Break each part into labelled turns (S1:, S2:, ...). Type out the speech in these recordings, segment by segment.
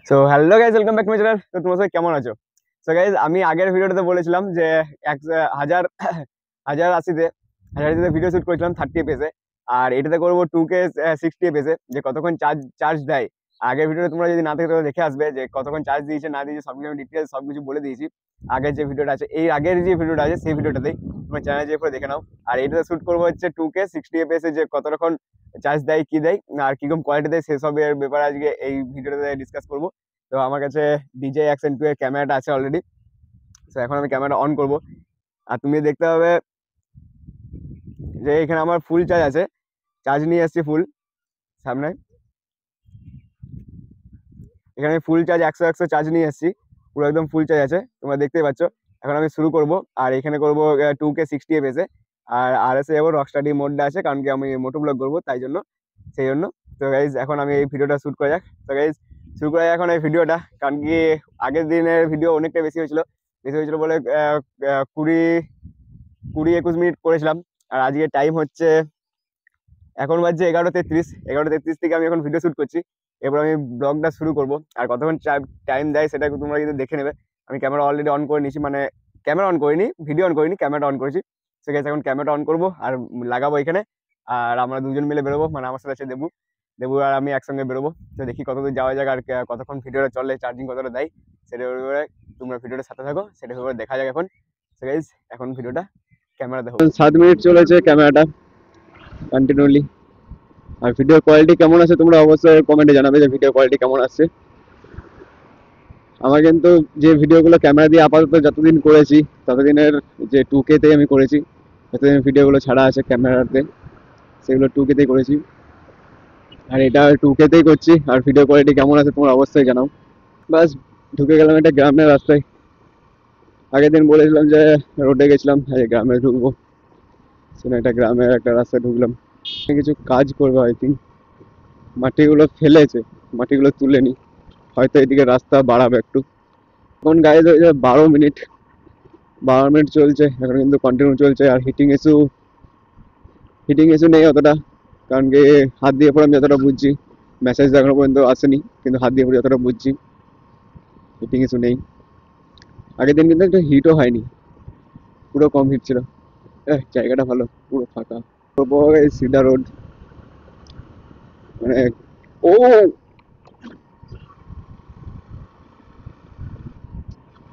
S1: So hello guys, welcome back to my channel. তো তোমরা সবাই কেমন আছো? সো গাইজ, আমি আগের ভিডিওটাতে বলেছিলাম যে এক হাজার হাজার আশিতে ভিডিও শুট করেছিলাম 30 এফপিএসে, আর এটাতে করবো 2K 60 এফপিএসে, যে কতক্ষণ চার্জ চার্জ দেয়। আগের ভিডিওটা তোমরা যদি না থেকে তাহলে দেখে আসবে যে কতক্ষণ চার্জ দিয়েছে না দিয়েছে, সবকিছু আমি ডিটেলস সবকিছু বলে দিয়েছি। আগের যে ভিডিওটা আছে, এই আগের যে ভিডিওটা আছে সেই ভিডিওটাতেই তোমার চ্যানেলে যেয়ে দেখে নাও। আর এটাতে শুট করবো হচ্ছে 2K 60 এফপিএসে, যে কতক্ষণ চার্জ দেয়, কি দেয় আর কিরকম কোয়ালিটি দেয়, সেসবের ব্যাপারে আজকে এই ভিডিওটাতে ডিসকাস করবো। তো আমার কাছে DJI Action 2 এর ক্যামেরাটা আছে অলরেডি। তো এখন আমি ক্যামেরাটা অন করব। আর তুমি দেখতে পাবে যে এখানে আমার ফুল চার্জ আছে, চার্জ নিয়ে এসেছি ফুল সামনে। এখানে ফুল চার্জ 100 চার্জ নিয়ে এসেছি, পুরো একদম ফুল চার্জ আছে, তোমরা দেখতেই পাচ্ছ। এখন আমি শুরু করব, আর এখানে করব 2K 60 এফপিএসে। আর RS এ যাবো, রকস্টাডি মোডটা আছে, কারণ কি আমি মোটো ব্লগ করবো তাই জন্য, সেই জন্য। তো গাইজ এখন আমি এই ভিডিওটা শুট করা যাক। তো গাইজ শুরু করা যাক এখন এই ভিডিওটা, কারণ কি আগের দিনের ভিডিও অনেকটা বেশি হয়েছিল বলে 20-21 মিনিট করেছিলাম। আর আজকে টাইম হচ্ছে, এখন বাজছে 11:33 থেকে আমি এখন ভিডিও শুট করছি। এবার আমি ব্লগটা শুরু করব। আর কতক্ষণ টাইম দেয় সেটা তোমরা কিন্তু দেখে নেবে। আমি ক্যামেরা অলরেডি অন করে নিয়েছি, মানে ক্যামেরা অন করিনি, ভিডিও অন করিনি, ক্যামেরাটা অন করেছি। ঠিক আছে, এখন ক্যামেরাটা অন করবো আর লাগাবো এখানে। আর আমরা দুজন মিলে বেরোবো, মানে আমার সাথে আছে দেবু। দেবু আর আমি একসঙ্গে বেরোবো। তো দেখি কতদূর যাওয়া যাক, আর কতক্ষণ ভিডিওটা চলে, চার্জিং কতটা দেয়, সেটা ব্যাপারে তোমরা ভিডিওটার সাথে থাকো, সেটা ব্যাপারে দেখা যাক এখন। তো গাইস এখন ভিডিওটা ক্যামেরা দেখো। 7 মিনিট চলেছে ক্যামেরাটা কন্টিনিউলি। আর ভিডিও কোয়ালিটি কেমন আছে তোমরা অবশ্যই কমেন্টে জানাবে যে ভিডিও কোয়ালিটি কেমন আসছে। আমার কিন্তু যে ভিডিওগুলো ক্যামেরা দিয়ে আপাতত যতদিন করেছি ততদিনের, যে 2K তে আমি করেছি, যতদিন ভিডিওগুলো ছাড়া আছে ক্যামেরাতে, সেগুলো 2K তেই করেছি। আর এটা 2K তেই করছি। আর ভিডিও কোয়ালিটি কেমন আছে তোমরা অবশ্যই জানাও। বাস ঢুকে গেলাম একটা গ্রামের রাস্তায়। আগের দিন বলেছিলাম যে রোডে গেছিলাম, গ্রামে ঢুকবো, সেটা একটা গ্রামের একটা রাস্তায় ঢুকলাম। কিছু কাজ করবো আই থিঙ্ক। মাটিগুলো ফেলেছে, মাটিগুলো তুলেনি, হয়তো এদিকে রাস্তা বাড়াবে একটু। এখন গাইজ হয়ে যায় 12 মিনিট, 12 মিনিট চলছে এখন, কিন্তু কন্টিনিউ চলছে। আর হিটিং ইস্যু নেই অতটা, কারণ কি হাত দিয়ে পরে আমি যতটা বুঝছি, মেসেজ এখনো পর্যন্ত আসেনি, কিন্তু হাত দিয়ে পরে যতটা বুঝছি হিটিং ইস্যু নেই। আগের দিন কিন্তু একটু হিটও হয়নি, পুরো কম হিট ছিল। জায়গাটা ভালো, পুরো ফাঁকা, সিধা রোড, মানে ও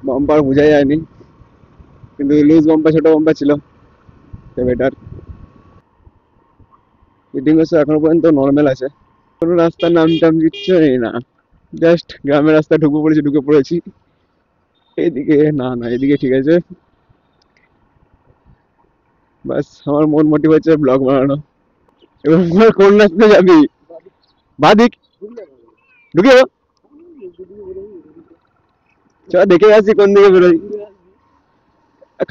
S1: বাম্পার বোঝা যায়নি, কিন্তু লুজ বাম্পার ছোট বাম্পার ছিল, বেটার। হিটিং ইস্যু এখনো পর্যন্ত নর্মাল আছে। কোনো রাস্তার নাম টাম কিচ্ছু নেই না, জাস্ট গ্রামের রাস্তা ঢুকে পড়েছি। এদিকে না না, এদিকে ঠিক আছে। বাস আমার মন মোটিভ হচ্ছে ব্লগ বানানো। এবার কোন রাস্তায় যাবি? বাদিক ঢুকে যাবো, চ দেখে আসি কোন দিকে বেরোই।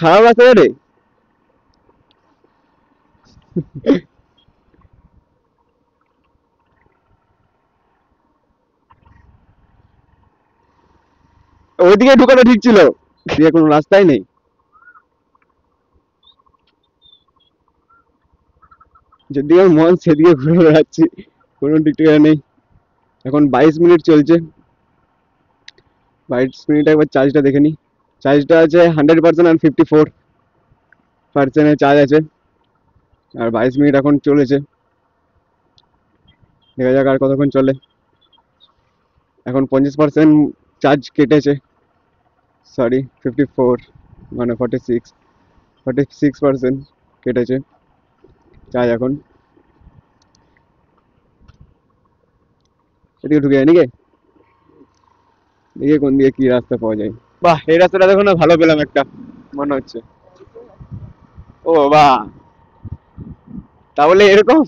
S1: খারাপ রাস্তা রে, ওইদিকে ঢুকানো ঠিক ছিল, দিয়ে কোনো রাস্তাই নেই। যদি আমার মন সেদিকে ঘুরে বেড়াচ্ছি, কোনো টিকটিকা নেই। এখন 22 মিনিট চলছে, 22 মিনিট একবার চার্জটা দেখে নি। চার্জটা আছে 100% আর 54% চার্জ আছে। আর 22 মিনিট এখন চলেছে, দেখা যাক আর কতক্ষণ চলে। এখন 50% চার্জ কেটেছে, সরি 54, মানে 46% কেটেছে চার্জ এখন। এদিকে ঢুকে যায় নাকি, দেখি কোন দিকে কি রাস্তা পাওয়া যায়। বাহ, এই রাস্তাটা দেখো না, ভালো পেলাম একটা, মনে হচ্ছে। ও বাহ, তাহলে এরকম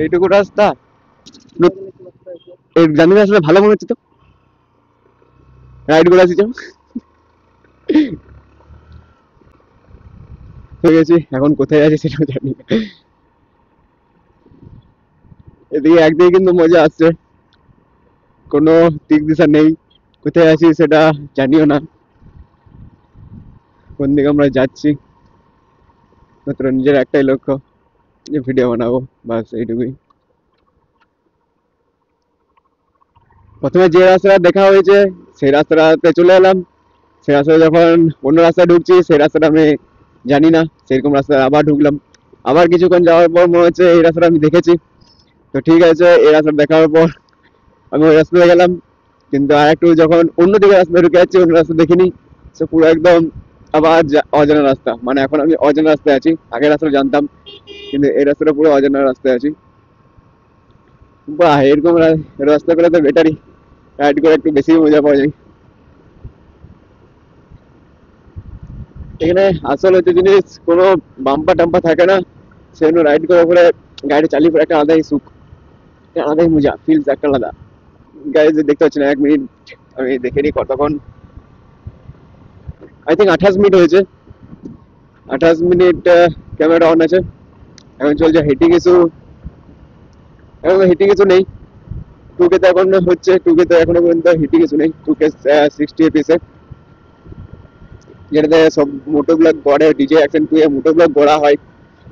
S1: এইটুকু রাস্তা, এই জানি না, আসলে ভালো মনে হচ্ছে তো, রাইড করে আসি চল। হয়ে গেছি, এখন কোথায় আছি সেটাও জানি না। এদিকে একদিকে কিন্তু মজা আসছে, কোনো দিক দিশা নেই, কোথায় আছি সেটা জানিও না, কোন দিকে আমরা যাচ্ছি, মাত্র নিজের একটাই লক্ষ্য, যে ভিডিও বানাবো, বাস এইটুকুই। প্রথমে যে রাস্তাটা দেখা হয়েছে সেই রাস্তাটাতে চলে এলাম। সেই রাস্তায় যখন অন্য রাস্তায় ঢুকছি, সেই রাস্তাটা আমি জানি না, সেরকম রাস্তায় আবার ঢুকলাম। আবার কিছুক্ষণ যাওয়ার পর মনে হচ্ছে এই রাস্তাটা আমি দেখেছি, তো ঠিক আছে এই রাস্তাটা দেখার পর আমি ওই রাস্তায় গেলাম। কিন্তু আর একটু যখন অন্যদিকে রাস্তায় ঢুকে যাচ্ছি, অন্য রাস্তা দেখিনি, সে পুরো একদম আবার অজানা রাস্তা। মানে এখন আমি অজানা রাস্তায় আছি, আগের রাস্তা জানতাম, কিন্তু এই রাস্তাটা পুরো অজানা রাস্তায় আছি। বাহ, এরকম রাস্তা করে তো বেটারই, রাইড করে একটু বেশি মজা পাওয়া যায়। এখানে আসল হচ্ছে জিনিস, কোনো বাম্পা টাম্পা থাকে না, সেজন্য রাইড করে করে গাড়ি চালিয়ে পরে একটা আলাদাই সুখ, একটা আলাদাই মজা, ফিলস একটা আলাদা। গাড়ি দেখতে পাচ্ছি না, 1 মিনিট আমি দেখে নিই কতক্ষণ। আই থিঙ্ক 28 মিনিট হয়েছে। 28 মিনিট ক্যামেরা অন আছে। এখন চলছে হিটিং ইস্যু, এখন হিটিং ইস্যু নেই। টুকে তো এখন হচ্ছে, টুকে তো এখনো পর্যন্ত হিটিং ইস্যু নেই। টুকে 60 এপিসে, যেটাতে সব মোটো ব্লগ গড়ে, ডিজে অ্যাকশন 2 এ মোটো ব্লগ গড়া হয়।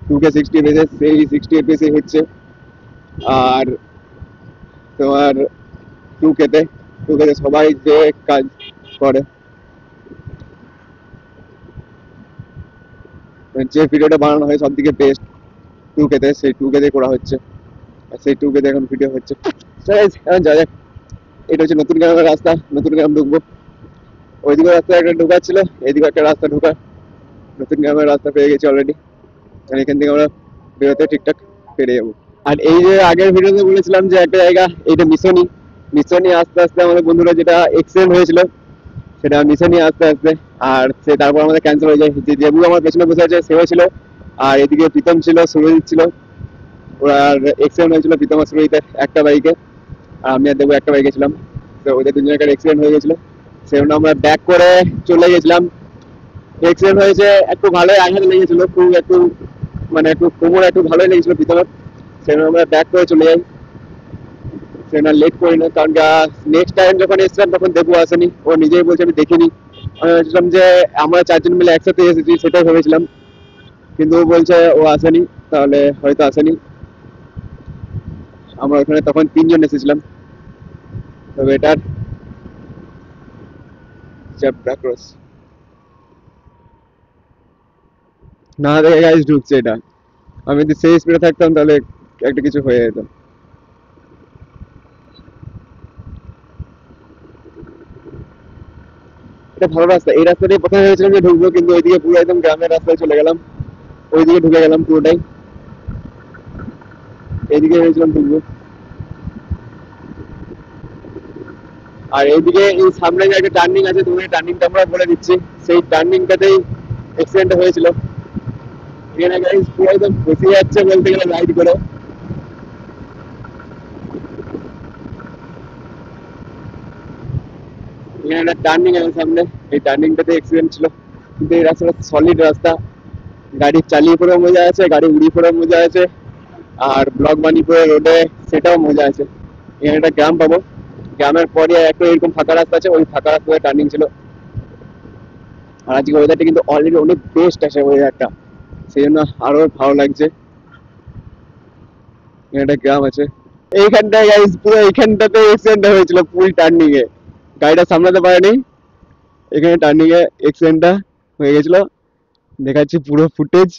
S1: টুকে 60 এপিসে, সেই 60 এপিসে হচ্ছে। আর তোমার টুকেতে টুকেতে সবাই যে কাজ করে, যে ভিডিওটা বানানো হয় সব থেকে বেস্ট টুকেতে, সেই টুকেতে করা হচ্ছে, আর সেই টুকেতে এখন ভিডিও হচ্ছে। এখন যা যাক, এটা হচ্ছে নতুন গ্রামের রাস্তা, নতুন গ্রাম ঢুকবো। ওইদিকে রাস্তা একটা ঢোকার ছিল, এইদিকে একটা রাস্তা ঢোকা, নতুন গ্রামের রাস্তা পেয়ে গেছি অলরেডি। আর এখান থেকে আমরা বেরোতে ঠিকঠাক পেরে যাবো। আর এই যে আগের ভিডিওতে বলেছিলাম যে একটা জায়গা, এইটা মিশনি। মিশনি আস্তে আস্তে আমাদের বন্ধুরা যেটা এক্সিডেন্ট হয়েছিল, সেটা মিশনি আস্তে আস্তে, আর সে তারপর আমাদের ক্যান্সেল হয়ে যায়। যে জেবু আমার পেছনে বসে আছে সেও ছিল, আর এদিকে প্রীতম ছিল, সুরজিৎ ছিল। ওরা এক্সিডেন্ট হয়েছিল প্রীতম আর সুরজিতের একটা বাইকে, আর আমি আর দেবু একটা বাইকে ছিলাম। তো ওদের দুজনের অ্যাক্সিডেন্ট হয়ে গেছিল, সেজন্য আমরা ব্যাক করে চলে গেছিলাম। এক্সিডেন্ট হয়েছে, একটু ভালোই আঘাত লেগেছিল, খুব একটু মানে একটু কোমর একটু ভালোই লেগেছিল প্রীতমের, সেজন্য আমরা ব্যাক করে চলে যাই। সেজন্য লেট করি না, কারণ নেক্সট টাইম যখন এসেছিলাম তখন দেবু আসেনি, ও নিজেই বলছে আমি দেখিনি। আমি ভাবছিলাম যে আমরা 4 জন মিলে একসাথে এসেছি, সেটাই ভেবেছিলাম, কিন্তু ও বলছে ও আসেনি, তাহলে হয়তো আসেনি। আমরা ওখানে তখন 3 জন এসেছিলাম। তবে এটার চ্যাপ্টার ক্রস না দেখে গাইজ ঢুকছে এটা। আমি যদি সেই স্পিডে থাকতাম তাহলে একটা কিছু হয়ে যেত। এটা ভালো রাস্তা, এই রাস্তা দিয়ে প্রথমে ভেবেছিলাম যে ঢুকবো, কিন্তু ওইদিকে পুরো একদম গ্রামের রাস্তায় চলে গেলাম, ওইদিকে ঢুকে গেলাম পুরোটাই। এইদিকে ভেবেছিলাম ঢুকবো, আর এইদিকে এই সামনে যে একটা টার্নিং আছে, তুমি টার্নিংটা আমরা বলে দিচ্ছি, সেই টার্নিংটাতেই অ্যাক্সিডেন্ট হয়েছিল। এখানে গাইজ পুরো একদম ফসে যাচ্ছে বলতে গেলে রাইড করে। এখানে একটা টার্নিং আছে সামনে, এই টার্নিংটাতে অ্যাক্সিডেন্ট ছিল। কিন্তু এই রাস্তাটা সলিড রাস্তা, গাড়ি চালিয়ে পড়েও মজা আছে, গাড়ি উড়িয়ে পড়েও মজা আছে, আর ব্লক বানিয়ে পড়ে রোডে সেটাও মজা আছে। এখানে একটা গ্রাম পাবো, গ্রামের পরে একটা এরকম ফাঁকা রাস্তা আছে, ওই ফাঁকা রাস্তায় টার্নিং ছিল। আর আজকে ওয়েদারটা কিন্তু অলরেডি অনেক বেস্ট আছে ওয়েদারটা, সেই জন্য আরো ভালো লাগছে। এখানে একটা গ্রাম আছে, এইখানটায় গাইস পুরো এইখানটাতে অ্যাক্সিডেন্ট হয়েছিল ফুল টার্নিং এ, গাড়িটা সামলাতে পারেনি, এখানে টার্নিং এ অ্যাক্সিডেন্টটা হয়ে গেছিল। দেখাচ্ছি পুরো ফুটেজ।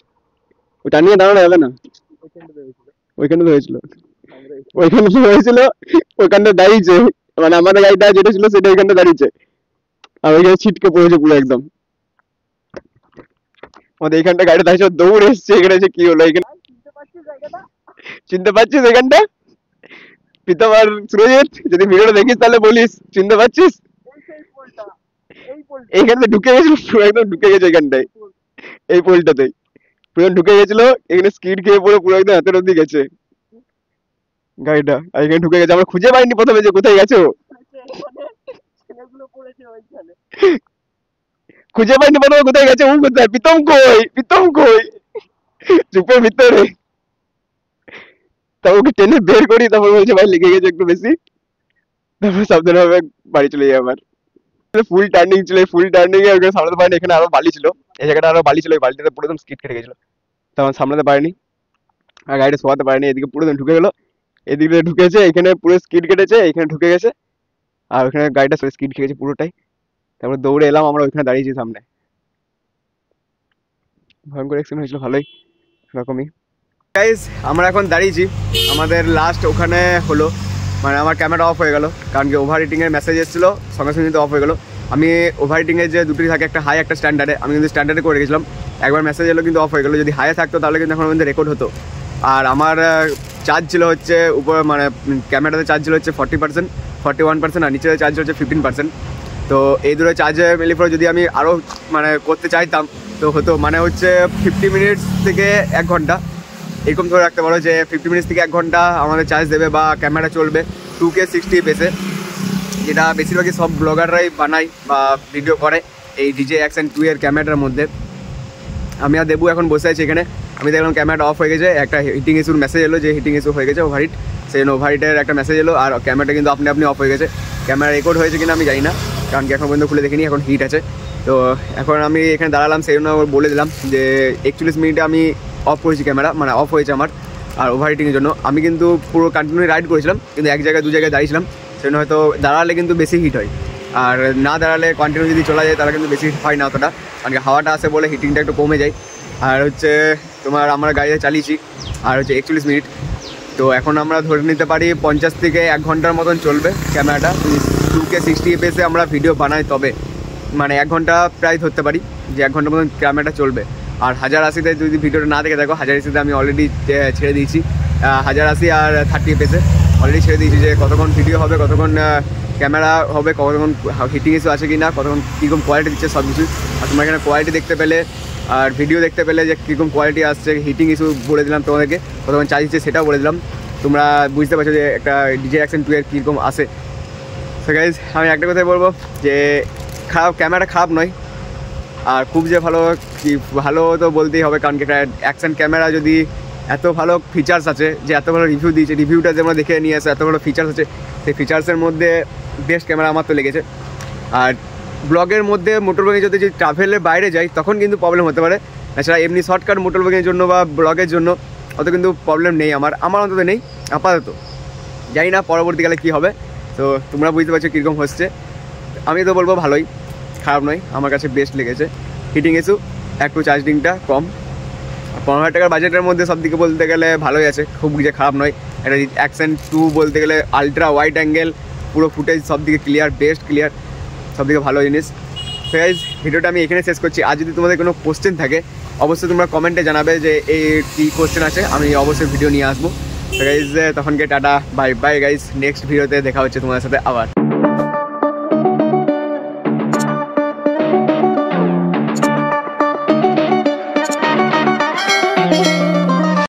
S1: ওই টার্নিং এ দাঁড়ানো যাবে না, ওইখানে তো হয়েছিল, ওইখানে তো হয়েছিল, ওইখানটা দাঁড়িয়েছে, মানে আমাদের গাড়িটা যেটা ছিল সেটা ওইখানটা দাঁড়িয়েছে, আর ওইখানে ছিটকে পড়েছে পুরো একদম। আমাদের এইখানটা গাড়িটা দাঁড়িয়েছে, দৌড়ে এসছে এখানে, যে কি হলো এখানে। চিনতে পারছিস এখানটা? প্রীতম আর সুরজিৎ, যদি ভিডিওটা দেখিস তাহলে বলিস চিনতে পারছিস? এইখানে ঢুকে গেছিল পুরো, একদম ঢুকে গেছে এখানটায়, এই পোলটাতেই পুরো ঢুকে গেছিল। এখানে স্কিড খেয়ে পড়ে পুরো একদম হাতের অব্দি গেছে গাড়িটা, আর এখানে ঢুকে গেছে। আমরা খুঁজে পাইনি প্রথমে যে কোথায় গেছে ও, খুঁজে পাইনি প্রথমে কোথায় গেছে, ও কোথায়, প্রীতম কই, প্রীতম কই, চুপের ভিতরে। তারপর ওকে টেনে বের করি, তারপর বলছে ভাই লেগে গেছে একটু বেশি, তারপর সাবধানে ভাবে বাড়ি চলে যাই আবার। ফুল টার্নিং ছিল, ফুল টার্নিং এ ওখানে সামলাতে পারিনি, এখানে আরো বালি ছিল, এই জায়গাটা আরো বালি ছিল, ওই বালিটাতে পুরো একদম স্কিড কেটে গেছিল, তখন সামলাতে পারিনি। আর গাড়িটা শোয়াতে পারেনি, এদিকে পুরো ঢুকে গেলো, এদিকে ঢুকেছে, এখানে পুরো স্কিড কেটেছে, এখানে ঢুকে গেছে, আর ওখানে গাড়িটা স্কিড খেয়েছে পুরোটাই। তারপরে দৌড়ে এলাম, আমরা ওইখানে দাঁড়িয়েছি সামনে। ভয়ঙ্কর এক্সিডেন্ট হয়েছিল, ভালোই এরকমই। গাইস আমরা এখন দাঁড়িয়েছি, আমাদের লাস্ট ওখানে হলো, মানে আমার ক্যামেরা অফ হয়ে গেল, কারণ কি ওভার হিটিংয়ের মেসেজ এসেছিলো, সঙ্গে সঙ্গে কিন্তু অফ হয়ে গেলো। আমি ওভার হিটিংয়ের যে দুটি থাকে, একটা হাই একটা স্ট্যান্ডার্ডে, আমি কিন্তু স্ট্যান্ডার্ডে করে রেখেছিলাম, একবার মেসেজ এলো কিন্তু অফ হয়ে গেলো। যদি হাইয়ে থাকতো তাহলে কিন্তু এখন আমাদের রেকর্ড হতো। আর আমার চার্জ ছিল হচ্ছে উপর, মানে ক্যামেরাতে চার্জ ছিল হচ্ছে 40%, 41%, আর নিচে চার্জ হচ্ছে 15%। তো এই দুটো চার্জে মিলিয়ে পরে যদি আমি আরও মানে করতে চাইতাম তো হতো, মানে হচ্ছে 50 মিনিটস থেকে 1 ঘন্টা এরকম ধরে রাখতে পারো, যে 50 মিনিটস থেকে 1 ঘন্টা আমাদের চার্জ দেবে বা ক্যামেরা চলবে 2K 60 ফps, যেটা বেশিরভাগই সব ব্লগাররাই বানায় বা ভিডিও করে এই ডিজে অ্যাকশন 2 এর ক্যামেরার মধ্যে। আমি আর দেবু এখন বসে আছি এখানে, আমি দেখলাম ক্যামেরাটা অফ হয়ে গেছে, একটা হিটিং ইস্যুর মেসেজ এলো যে হিটিং ইস্যু হয়ে গেছে, ওভারহিট, সেই জন্য ওভারহিটের একটা মেসেজ এলো, আর ক্যামেরাটা কিন্তু আপনি অফ হয়ে গেছে। ক্যামেরা রেকর্ড হয়েছে কিনা আমি জানি না, কারণ কি এখন পর্যন্ত খুলে দেখিনি, এখন হিট আছে। তো এখন আমি এখানে দাঁড়ালাম, সেই জন্য বলে দিলাম যে 41 মিনিটে আমি অফ করেছি ক্যামেরা, মানে অফ হয়েছে আমার। আর ওভারহিটিংয়ের জন্য আমি কিন্তু পুরো কন্টিনিউ রাইড করেছিলাম, কিন্তু এক জায়গায় 2 জায়গায় দাঁড়িয়েছিলাম, সেই জন্য হয়তো দাঁড়ালে কিন্তু বেশি হিট হয়, আর না দাঁড়ালে কন্টিনিউ যদি চলা যায় তাহলে কিন্তু বেশি হিট হয় না অতটা, কারণ কি হাওয়াটা আসে বলে হিটিংটা একটু কমে যায়। আর হচ্ছে তোমার আমরা গাড়িতে চালিয়েছি আর হচ্ছে 41 মিনিট, তো এখন আমরা ধরে নিতে পারি 50 থেকে 1 ঘন্টার মতন চলবে ক্যামেরাটা। 2K 60 fps আমরা ভিডিও বানাই, তবে মানে 1 ঘন্টা প্রায় ধরতে পারি যে 1 ঘন্টার মতন ক্যামেরাটা চলবে। আর 1080-তে যদি ভিডিওটা না দেখে দেখো, 1080-তে আমি অলরেডি ছেড়ে দিয়েছি, 1080 আর 30 fps অলরেডি ছেড়ে দিয়েছি, যে কতক্ষণ ভিডিও হবে, কতক্ষণ ক্যামেরা হবে, কতক্ষণ হিটিং ইস্যু আছে কি না, কতক্ষণ কীরকম কোয়ালিটি দিচ্ছে সব কিছু। আর তোমরা এখানে কোয়ালিটি দেখতে পেলে আর ভিডিও দেখতে পেলে যে কীরকম কোয়ালিটি আসছে, হিটিং ইস্যু বলে দিলাম তোমাদেরকে, কতক্ষণ চার্জ দিচ্ছে সেটাও বলে দিলাম, তোমরা বুঝতে পারছো যে একটা ডিজে অ্যাকশন 2 এর কীরকম আসে। সো গাইজ আমি একটা কথাই বলবো যে ক্যামেরা খারাপ নয়, আর খুব যে ভালো তো বলতেই হবে, কারণ কি একটা অ্যাকশন ক্যামেরা যদি এত ভালো ফিচার্স আছে, যে এত ভালো রিভিউ দিয়েছে, রিভিউটা যে আমরা দেখে নিয়ে আসে, এত ভালো ফিচার্স আছে, সেই ফিচার্সের মধ্যে বেস্ট ক্যামেরা আমার তো লেগেছে। আর ব্লগের মধ্যে মোটরব্লগিং যদি ট্রাভেলের বাইরে যাই তখন কিন্তু প্রবলেম হতে পারে, এছাড়া এমনি শর্টকাট মোটরব্লগিংয়ের জন্য বা ব্লগের জন্য অত কিন্তু প্রবলেম নেই, আমার অন্তত নেই আপাতত, জানি না পরবর্তীকালে কী হবে। তো তোমরা বুঝতে পারছো কীরকম হচ্ছে, আমি তো বলবো ভালোই, খারাপ নয়, আমার কাছে বেস্ট লেগেছে। হিটিং ইস্যু একটু, চার্জিংটা কম, 15,000 টাকার বাজেটের মধ্যে সব দিকে বলতে গেলে ভালোই আছে, খুব যে খারাপ নয়। এটা অ্যাকশন 2 বলতে গেলে আলট্রা ওয়াইড অ্যাঙ্গেল, পুরো ফুটেজ সব দিকে ক্লিয়ার, বেস্ট ক্লিয়ার, সব দিকে ভালো জিনিস। তো গাইজ ভিডিওটা আমি এখানে শেষ করছি। আর যদি তোমাদের কোনো কোশ্চেন থাকে অবশ্যই তোমরা কমেন্টে জানাবে যে এই কী কোশ্চেন আছে, আমি অবশ্যই ভিডিও নিয়ে আসবো। তো গাইজ তখনকে tata, bye bye guys, next ভিডিওতে দেখা হচ্ছে তোমাদের সাথে আবার।